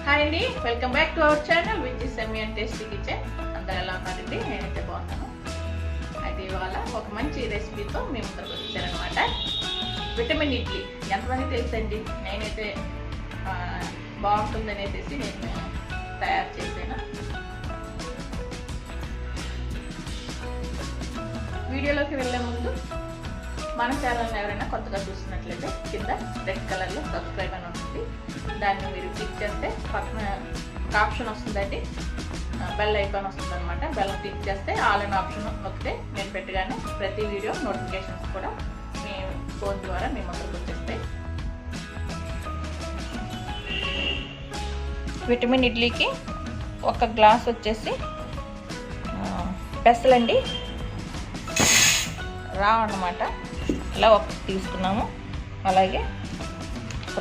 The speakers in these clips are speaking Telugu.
హాయ్ అండి, welcome back to our channel which is semi and tasty kitchen. అందరూ ఎలా ఉన్నారండి? నేనైతే బాగున్నాను. అయితే ఇవాళ ఒక మంచి రెసిపీతో మేము ముందుకు వచ్చారనమాట. విటమిన్ ఇడ్లీ ఎంతమంది తెలుసండి? నేనైతే బాగుంటుందని అనేసి నేను తయారు చేశాను. వీడియోలోకి వెళ్ళే ముందు మన ఛానల్ని ఎవరైనా కొత్తగా చూస్తున్నట్లయితే కింద రెడ్ కలర్లో సబ్స్క్రైబ్ అని ఉంటుంది. దాన్ని మీరు క్లిక్ చేస్తే పక్కన ఒక ఆప్షన్ వస్తుందండి, బెల్ ఐకాన్ వస్తుంది అనమాట. బెల్ క్లిక్ చేస్తే ఆల్ అనే ఆప్షన్ వస్తే నేను పెట్టగానే ప్రతి వీడియో నోటిఫికేషన్స్ కూడా మీ ఫోన్ ద్వారా మీ ముందుకు వచ్చేస్తాయి. విటమిన్ ఇడ్లీకి ఒక గ్లాస్ వచ్చేసి పెసలండి, రా అన్నమాట, ఇలా ఒకటి తీసుకున్నాము. అలాగే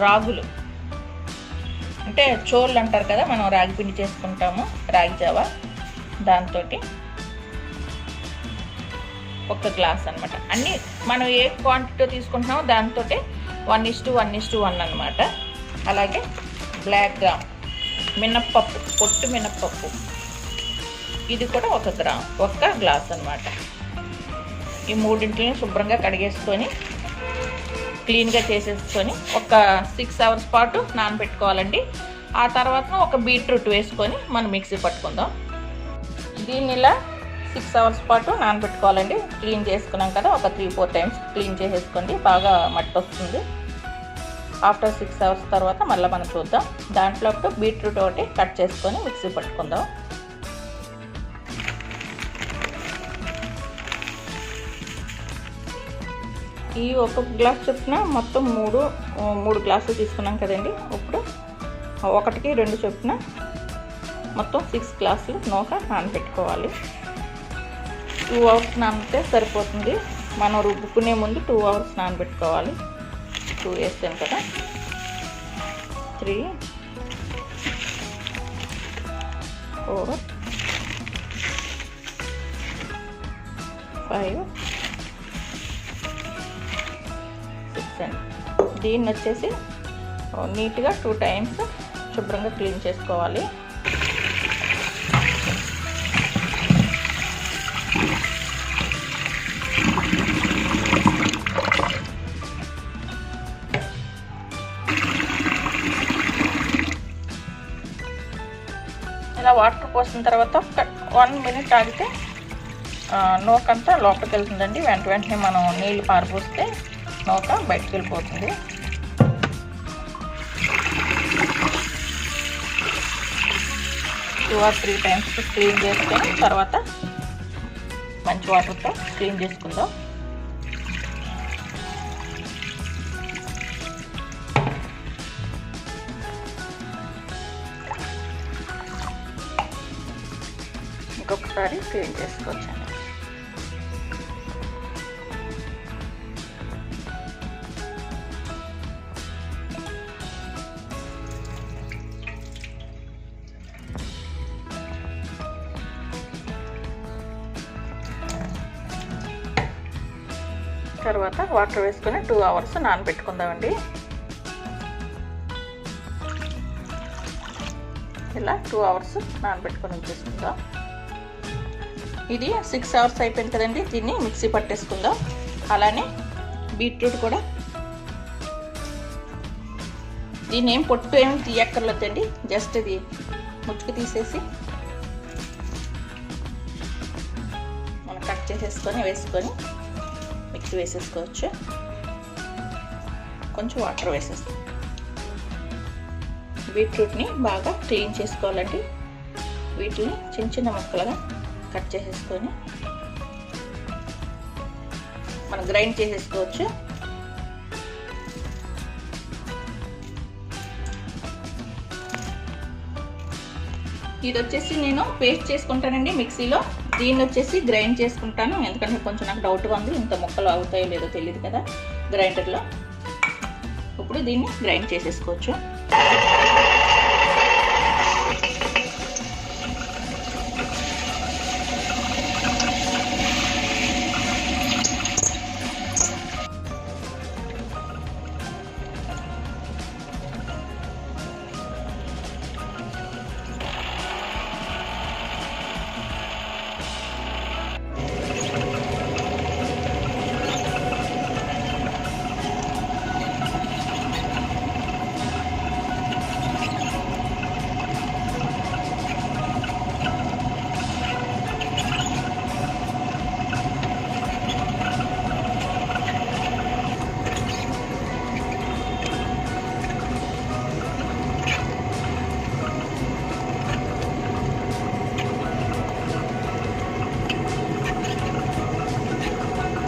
రాగులు అంటే చోళ్ళు అంటారు కదా, మనం రాగి పిండి చేసుకుంటాము, రాగి జావా, దాంతో ఒక గ్లాస్ అనమాట. అన్నీ మనం ఏ క్వాంటిటీ తీసుకుంటున్నామో దాంతో 1:1:1 అనమాట. అలాగే బ్లాక్ గ్రామ్ మినప్పప్పు, పొట్టు మినప్పప్పు, ఇది కూడా 1 గ్రామ్, 1 గ్లాస్ అనమాట. ఈ మూడింటిని శుభ్రంగా కడిగేసుకొని క్లీన్గా చేసేసుకొని ఒక 6 అవర్స్ పాటు నానబెట్టుకోవాలండి. ఆ తర్వాత ఒక బీట్రూట్ వేసుకొని మనం మిక్సీ పట్టుకుందాం. దీన్ని ఇలా 6 అవర్స్ పాటు నానబెట్టుకోవాలండి. క్లీన్ చేసుకున్నాం కదా, ఒక 3-4 టైమ్స్ క్లీన్ చేసేసుకోండి, బాగా మట్టి వస్తుంది. ఆఫ్టర్ 6 అవర్స్ తర్వాత మళ్ళీ మనం చూద్దాం. దాంట్లో బీట్రూట్ ఒకటి కట్ చేసుకొని మిక్సీ పట్టుకుందాం. ఈ 1 గ్లాస్ చొప్పున మొత్తం 3 గ్లాసులు తీసుకున్నాం కదండి. ఇప్పుడు 1కి 2 చొప్పున మొత్తం 6 గ్లాసులు నూక నానబెట్టుకోవాలి. 2 అవర్స్ నానితే సరిపోతుంది. మనం రుబ్బుకునే ముందు 2 అవర్స్ నానబెట్టుకోవాలి. 2 వేస్తాను కదా, 3, 4, 5, 6 అండి. దీన్ని వచ్చేసి నీట్గా 2 టైమ్స్ శుభ్రంగా క్లీన్ చేసుకోవాలి. ఇలా వాటర్ పోసిన తర్వాత 1 మినిట్ ఆగితే నూకంతా లోపలికి వెళ్తుందండి. వెంటనే మనం నీళ్ళు పారపోస్తే నూక బయటకు వెళ్ళిపోతుంది. టూ ఆర్ 3 టైమ్స్ క్లీన్ చేసుకొని తర్వాత మంచి వాటర్తో క్లీన్ చేసుకుందాం. ఇంకొకసారి క్లీన్ చేసుకోవచ్చండి. తర్వాత వాటర్ వేసుకొని 2 అవర్స్ నానబెట్టుకుందామండి. ఇలా 2 అవర్స్ నానబెట్టుకొని ఉంచేసుకుందాం. ఇది 6 అవర్స్ అయిపోయింది కదండి. దీన్ని మిక్సీ పట్టేసుకుందాం. అలానే బీట్రూట్ కూడా, దీన్ని ఏం పొట్టు ఏమి తీయక్కర్లేదండి, జస్ట్ ఇది ముచ్చుకు తీసేసి మనం కట్ చేసేసుకొని వేసుకొని మిక్సీ వేసేసుకోవచ్చు. కొంచెం వాటర్ వేసేస్తాం. బీట్రూట్ని బాగా క్లీన్ చేసుకోవాలండి. వీటిని చిన్న ముక్కలుగా కట్ చేసేసుకొని మనం గ్రైండ్ చేసేసుకోవచ్చు. ఇది వచ్చేసి నేను పేస్ట్ చేసుకుంటానండి మిక్సీలో. దీన్ని వచ్చేసి గ్రైండ్ చేసుకుంటాను, ఎందుకంటే కొంచెం నాకు డౌట్గా ఉంది, ఇంత ముక్కలు అవుతాయో లేదో తెలియదు కదా గ్రైండర్లో. ఇప్పుడు దీన్ని గ్రైండ్ చేసేసుకోవచ్చు.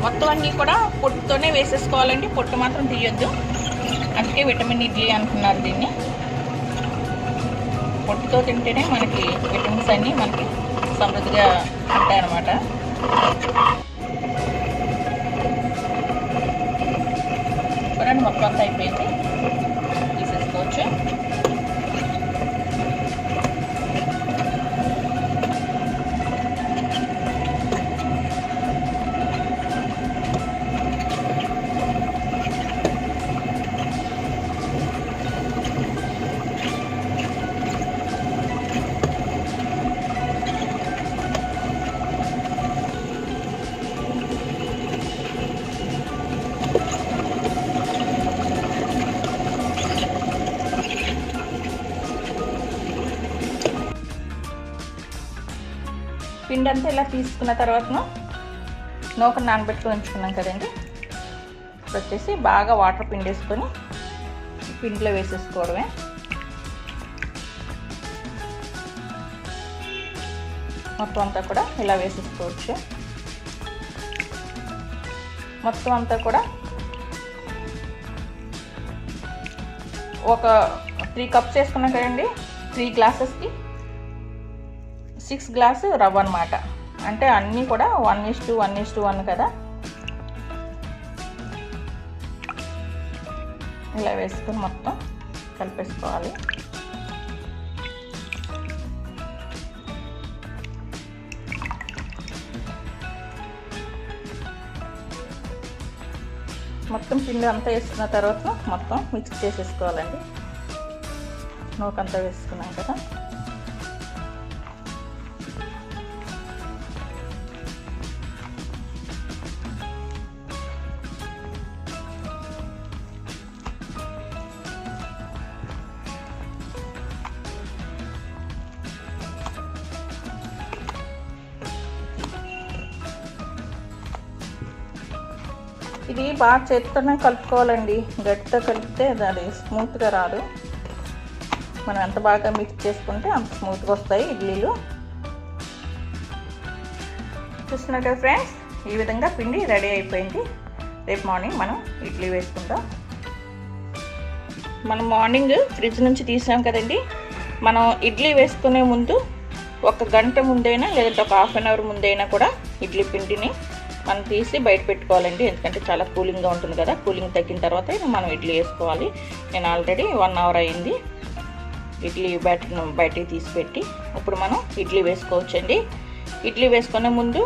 మొత్తం అన్నీ కూడా పొట్టుతోనే వేసేసుకోవాలండి, పొట్టు మాత్రం తీయొద్దు. అందుకే విటమిన్ ఇడ్లీ అంటున్నారు దీన్ని. పొట్టుతో తింటేనే మనకి విటమిన్స్ అన్నీ మనకి సమృద్ధిగా ఉంటాయన్నమాట. చూడండి మొత్తం అంతా అయిపోయింది, తీసేసుకోవచ్చు. పిండి అంతా ఇలా తీసుకున్న తర్వాత నూక నానబెట్టుకొని ఉంచుకున్నాం కదండి. ఇప్పుడు వచ్చేసి బాగా వాటర్ పిండేసుకొని పిండిలో వేసేసుకోవడమే. మొత్తం అంతా కూడా ఇలా వేసేసుకోవచ్చు. మొత్తం అంతా కూడా ఒక 3 కప్స్ వేసుకున్నాం కదండి. 3 గ్లాసెస్కి 6 గ్లాసు రవ్వ అన్నమాట. అంటే అన్నీ కూడా 1:1:1 కదా. ఇలా వేసుకొని మొత్తం కలిపేసుకోవాలి. మొత్తం పిండి అంతా వేసుకున్న తర్వాత మొత్తం మిక్స్ చేసేసుకోవాలండి. నూకంతా వేసుకున్నాం కదా. ఇది బాగా చేత్తోనే కలుపుకోవాలండి. గట్టితో కలిపితే అది స్మూత్గా రాదు. మనం ఎంత బాగా మిక్స్ చేసుకుంటే అంత స్మూత్గా వస్తాయి ఇడ్లీలు. చూస్తున్నారు కదా ఫ్రెండ్స్, ఈ విధంగా పిండి రెడీ అయిపోయింది. రేపు మార్నింగ్ మనం ఇడ్లీ వేసుకుందాం. మనం మార్నింగ్ ఫ్రిడ్జ్ నుంచి తీసాం కదండి. మనం ఇడ్లీ వేసుకునే ముందు 1 గంట ముందైనా లేదంటే ఒక హాఫ్ అన్ అవర్ ముందైనా కూడా ఇడ్లీ పిండిని మనం తీసి బయట పెట్టుకోవాలండి. ఎందుకంటే చాలా కూలింగ్గా ఉంటుంది కదా. కూలింగ్ తగ్గిన తర్వాత మనం ఇడ్లీ వేసుకోవాలి. నేను ఆల్రెడీ 1 అవర్ అయింది ఇడ్లీ బ్యాటర్ను బయటికి తీసి పెట్టి. ఇప్పుడు మనం ఇడ్లీ వేసుకోవచ్చండి. ఇడ్లీ వేసుకునే ముందు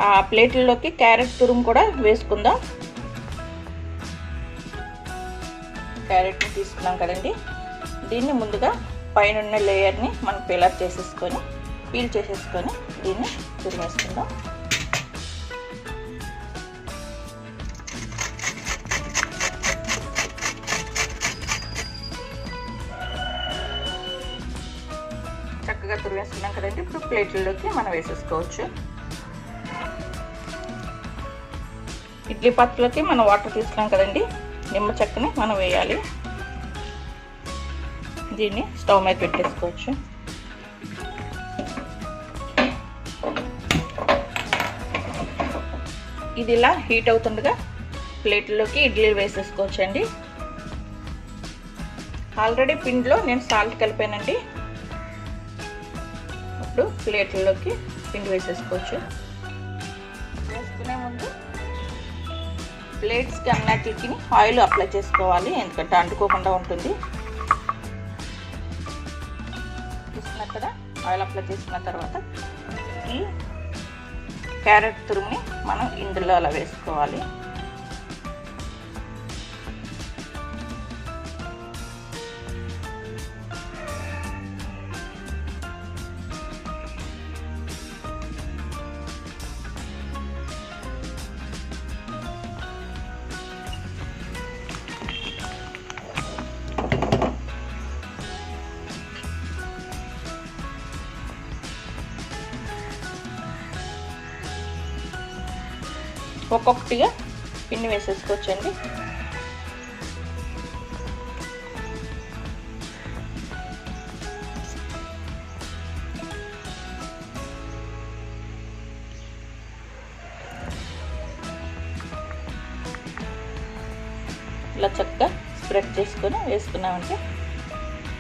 ఆ ప్లేట్లలోకి క్యారెట్ తురుము కూడా వేసుకుందాం. క్యారెట్ని తీసుకున్నాం కదండి. దీన్ని ముందుగా పైన లేయర్ని మనం పీల్ చేసేసుకొని దీన్ని తురిమేసుకుందాం. చక్కగా తురివేసుకున్నాం కదండి. ఇప్పుడు ప్లేట్లలోకి మనం వేసేసుకోవచ్చు. ఇడ్లీ పాత్రలోకి మనం వాటర్ తీసుకున్నాం కదండి. నిమ్మ చెక్కని మనం వేయాలి. దీన్ని స్టవ్ మీద పెట్టేసుకోవచ్చు. ఇది ఇలా హీట్ అవుతుండగా ప్లేట్లోకి ఇడ్లీలు వేసేసుకోవచ్చండి. ఆల్రెడీ పిండిలో నేను సాల్ట్ కలిపానండి. ఇప్పుడు ప్లేట్లలోకి పిండి వేసేసుకోవచ్చు. వేసుకునే ముందు ప్లేట్స్కి అన్నిటికి ఆయిల్ అప్లై చేసుకోవాలి, ఎందుకంటే అంటుకోకుండా ఉంటుంది. చూస్తున్నారు కదా, ఆయిల్ అప్లై చేసుకున్న తర్వాత ఈ క్యారెట్ తురుముని మనం ఇందులో అలా వేసుకోవాలి. ఒక్కొక్కటిగా పిండి వేసేసుకోవచ్చండి. ఇలా చక్కగా స్ప్రెడ్ చేసుకొని వేసుకున్నామంటే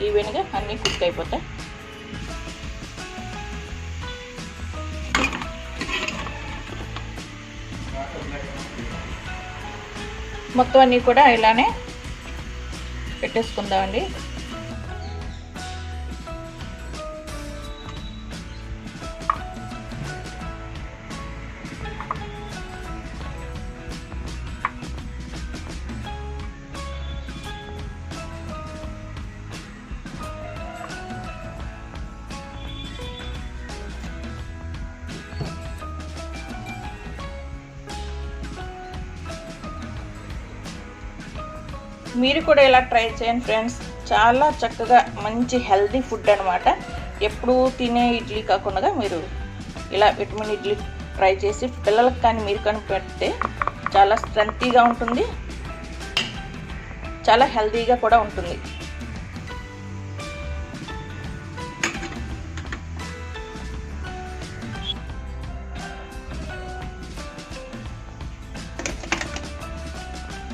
ఈవెన్గా అన్నీ కుక్ అయిపోతాయి. మొత్తం అన్నీ కూడా ఇలానే పెట్టేసుకుందామండి. మీరు కూడా ఇలా ట్రై చేయండి ఫ్రెండ్స్. చాలా చక్కగా మంచి హెల్తీ ఫుడ్ అనమాట. ఎప్పుడు తినే ఇడ్లీ కాకుండా మీరు ఇలా విటమిన్ ఇడ్లీ ట్రై చేసి పిల్లలకు కానీ మీరు కానీ పెడితే చాలా స్ట్రెంతీగా ఉంటుంది, చాలా హెల్తీగా కూడా ఉంటుంది.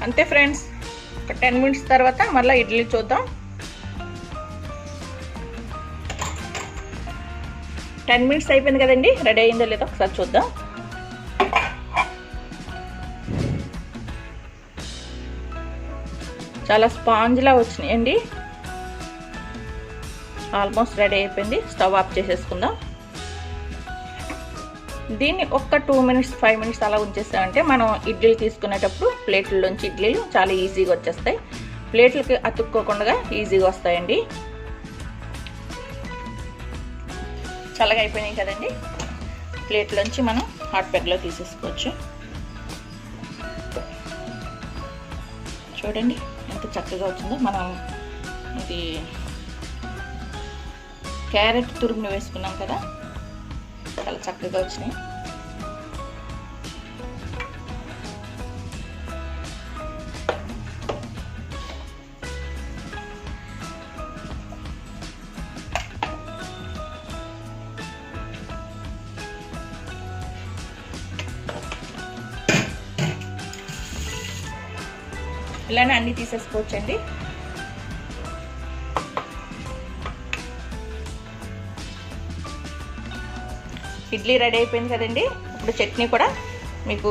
అంతే ఫ్రెండ్స్. ఒక 10 మినిట్స్ తర్వాత మళ్ళీ ఇడ్లీ చూద్దాం. 10 మినిట్స్ అయిపోయింది కదండి, రెడీ అయిందో లేదో ఒకసారి చూద్దాం. చాలా స్పాంజ్లా వచ్చినాయండి. ఆల్మోస్ట్ రెడీ అయిపోయింది. స్టవ్ ఆఫ్ చేసేసుకుందాం. దీన్ని ఒక్క 2 మినిట్స్ 5 మినిట్స్ అలా ఉంచేసామంటే మనం ఇడ్లీలు తీసుకునేటప్పుడు ప్లేట్లలోంచి ఇడ్లీలు చాలా ఈజీగా వచ్చేస్తాయి. ప్లేట్లకి అతుక్కోకుండా ఈజీగా వస్తాయండి. చల్లగా అయిపోయినాయి కదండి, ప్లేట్లోంచి మనం హాట్ ప్యాక్లో తీసేసుకోవచ్చు. చూడండి ఎంత చక్కగా వచ్చిందో. మనం ఇది క్యారెట్ తురుముని వేసుకున్నాం కదా, చాలా చక్కగా వచ్చినాయి. ఇలానే అన్నీ తీసేసుకోవచ్చండి. ఇడ్లీ రెడీ అయిపోయింది కదండి. ఇప్పుడు చట్నీ కూడా మీకు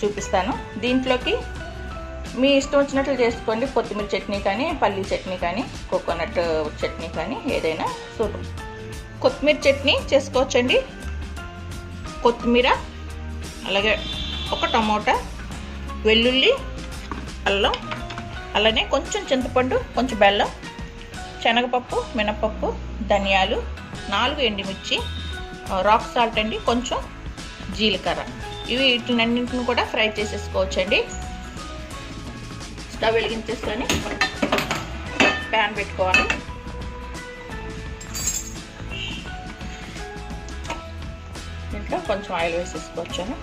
చూపిస్తాను. దీంట్లోకి మీ ఇష్టం వచ్చినట్లు చేసుకోండి. కొత్తిమీర చట్నీ కానీ, పల్లీ చట్నీ కానీ, కోకోనట్ చట్నీ కానీ ఏదైనా సూపర్. కొత్తిమీర చట్నీ చేసుకోవచ్చండి. కొత్తిమీర, అలాగే ఒక టమోటా, వెల్లుల్లి, అల్లం, అలానే కొంచెం చింతపండు, కొంచెం బెల్లం, శనగపప్పు, మినపప్పు, ధనియాలు, 4 ఎండుమిర్చి, రాక్ సాల్ట్ అండి, కొంచెం జీలకర్ర. ఇవి వీటినన్నింటిని కూడా ఫ్రై చేసేసుకోవచ్చండి. స్టవ్ వెలిగించేసుకొని ప్యాన్ పెట్టుకోవాలి. దీంట్లో కొంచెం ఆయిల్ వేసేసుకోవచ్చాను.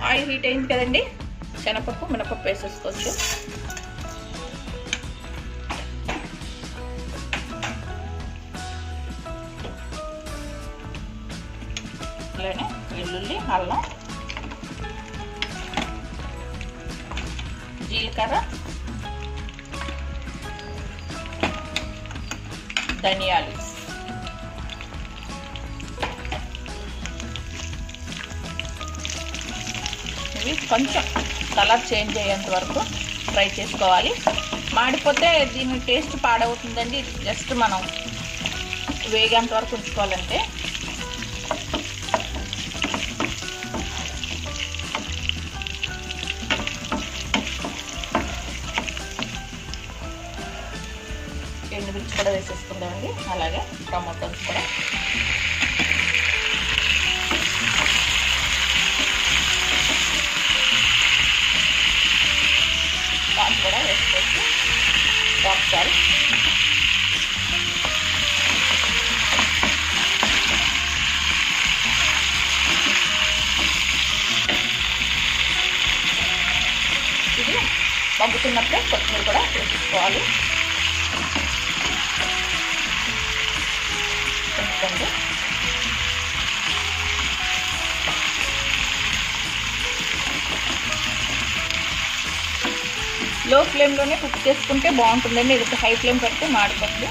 ఆయిల్ హీట్ అయింది కదండి, శనగపప్పు, మినపప్పు వేసేసుకోవచ్చు. అలానే వెల్లుల్లి, అల్లం, జీలకర్ర, ధనియాలు. ఇవి కొంచెం కలర్ చేంజ్ అయ్యేంత వరకు ఫ్రై చేసుకోవాలి. మాడిపోతే దీని టేస్ట్ పాడవుతుందండి. జస్ట్ మనం వేగేంత వరకు ఉంచుకోవాలంటే. ఎండుమిర్చి కూడా వేసేసుకుందామండి, అలాగే టమాటోస్ కూడా. కూడా వేసుకోవచ్చు ఒకసారి. మగ్గుతున్నప్పుడే కొత్తిమీర కూడా వేసుకోవాలి. ఎందుకంటే లో ఫ్లేమ్లోనే కుక్ చేసుకుంటే బాగుంటుందండి. ఇది హై ఫ్లేమ్ పెడితే మాడిపోతుంది.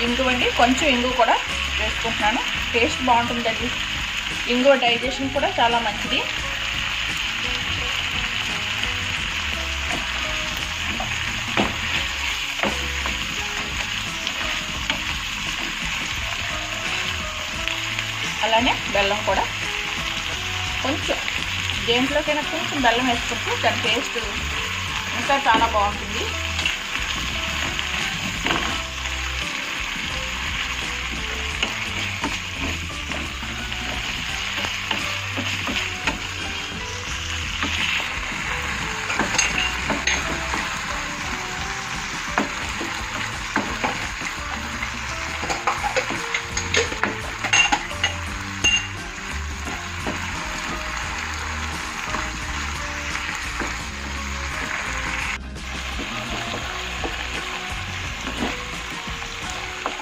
ఇంగువ అండి, కొంచెం ఇంగువ కూడా వేసుకుంటున్నాను. టేస్ట్ బాగుంటుందండి. ఇంగువ డైజెషన్ కూడా చాలా మంచిది. అలానే బెల్లం కూడా కొంచెం, దేంట్లోకైనా కొంచెం బెల్లం వేసుకుంటే దాని టేస్ట్ ఇంకా చాలా బాగుంటుంది.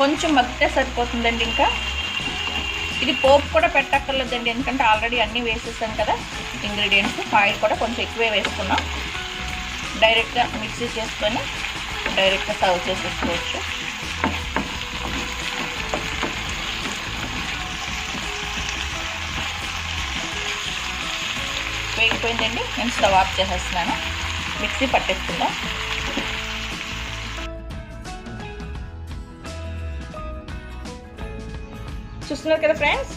కొంచెం మగ్గితే సరిపోతుందండి. ఇంకా ఇది పోపు కూడా పెట్టక్కర్లేదండి, ఎందుకంటే ఆల్రెడీ అన్నీ వేసేసాం కదా ఇంగ్రీడియంట్స్. ఆయిల్ కూడా కొంచెం ఎక్కువే వేసుకున్నాం. డైరెక్ట్గా మిక్సీ చేసుకొని డైరెక్ట్గా సర్వ్ చేసేసుకోవచ్చు. వేగిపోయిందండి. నేను స్టవ్ ఆఫ్ చేసేస్తున్నాను. మిక్సీ పట్టేసుకుందాం. చూస్తున్నారు కదా ఫ్రెండ్స్,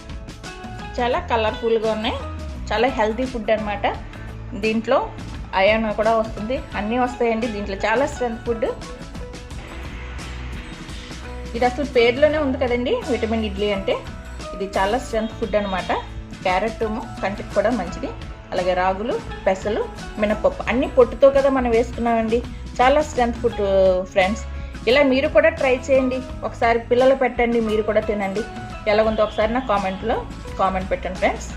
చాలా కలర్ఫుల్గా ఉన్నాయి. చాలా హెల్తీ ఫుడ్ అనమాట. దీంట్లో ఐరన్ కూడా వస్తుంది, అన్నీ వస్తాయండి దీంట్లో. చాలా స్ట్రెంత్ ఫుడ్. ఇది అసలు పేరులోనే ఉంది కదండి, విటమిన్ ఇడ్లీ అంటే. ఇది చాలా స్ట్రెంత్ ఫుడ్ అనమాట. క్యారెట్ కంటికి కూడా మంచిది. అలాగే రాగులు, పెసలు, మినపప్పు అన్నీ పొట్టుతో కదా మనం వేసుకున్నామండి. చాలా స్ట్రెంత్ ఫుడ్ ఫ్రెండ్స్. ఇలా మీరు కూడా ట్రై చేయండి. ఒకసారి పిల్లలు పెట్టండి, మీరు కూడా తినండి. ఎలా ఉందో ఒకసారి నా కామెంట్ పెట్టండి ఫ్రెండ్స్.